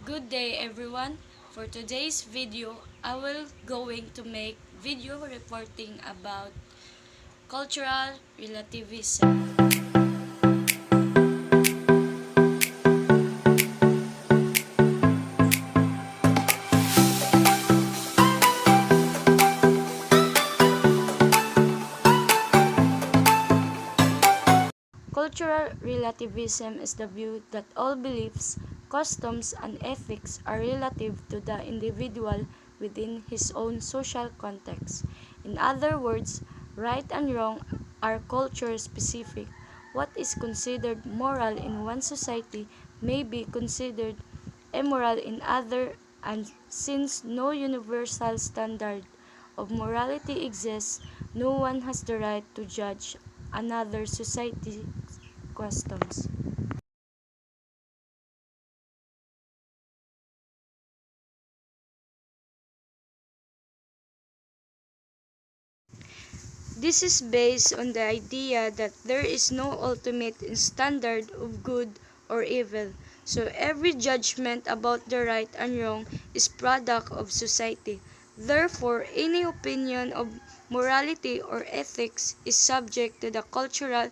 Good day everyone. For today's video, I will going to make video reporting about cultural relativism. Cultural relativism is the view that all beliefs, customs, and ethics are relative to the individual within his own social context. In other words, right and wrong are culture specific. What is considered moral in one society may be considered immoral in other, and since no universal standard of morality exists, no one has the right to judge another society's customs. This is based on the idea that there is no ultimate standard of good or evil, so every judgment about the right and wrong is product of society. Therefore, any opinion of morality or ethics is subject to the cultural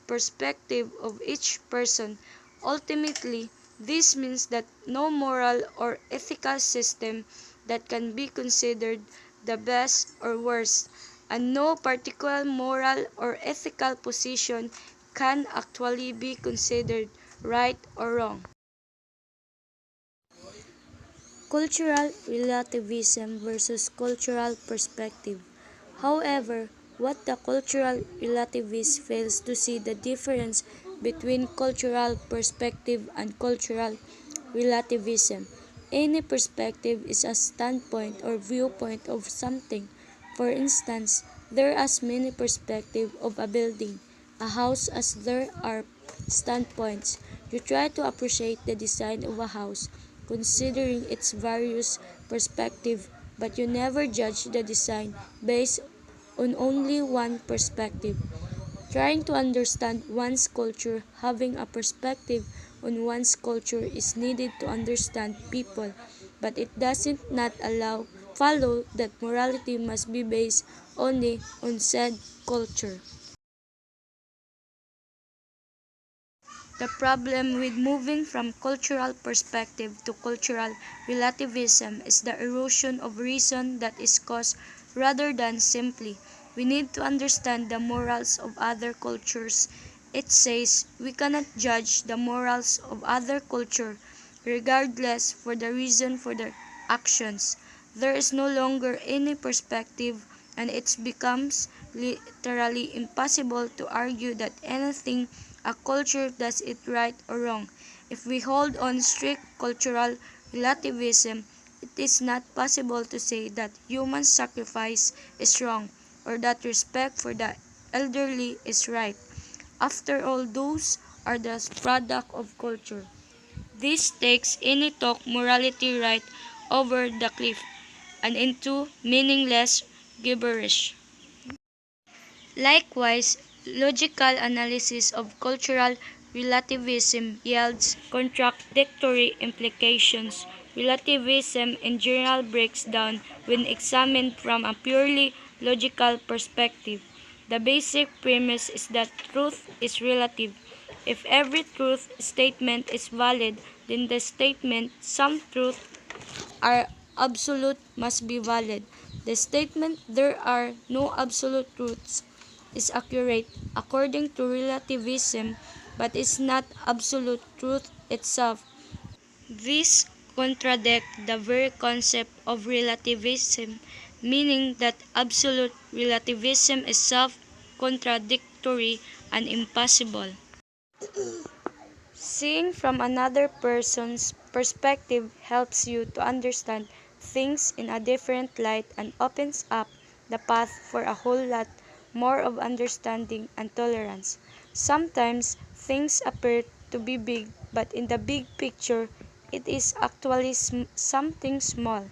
perspective of each person. Ultimately, this means that no moral or ethical system that can be considered the best or worst, and no particular moral or ethical position can actually be considered right or wrong. Cultural relativism versus cultural perspective. However, what the cultural relativist fails to see the difference between cultural perspective and cultural relativism. Any perspective is a standpoint or viewpoint of something. For instance, there are as many perspectives of a building, a house as there are standpoints. You try to appreciate the design of a house, considering its various perspectives, but you never judge the design based on only one perspective. Trying to understand one's culture, having a perspective on one's culture is needed to understand people, but it doesn't not follow that morality must be based only on said culture. The problem with moving from cultural perspective to cultural relativism is the erosion of reason that is caused rather than simply. We need to understand the morals of other cultures. It says we cannot judge the morals of other culture regardless for the reason for their actions. There is no longer any perspective, and it becomes literally impossible to argue that anything a culture does it right or wrong. If we hold on strict cultural relativism, it is not possible to say that human sacrifice is wrong or that respect for the elderly is right. After all, those are the product of culture. This takes any talk morality right over the cliff and into meaningless gibberish. Likewise, logical analysis of cultural relativism yields contradictory implications. Relativism in general breaks down when examined from a purely logical perspective. The basic premise is that truth is relative. If every truth statement is valid, then the statement some truth are absolute must be valid. The statement there are no absolute truths is accurate according to relativism, but is not absolute truth itself. This contradicts the very concept of relativism, meaning that absolute relativism is self-contradictory and impossible. Seeing from another person's perspective helps you to understand things in a different light and opens up the path for a whole lot more of understanding and tolerance. Sometimes things appear to be big, but in the big picture, it is actually something small.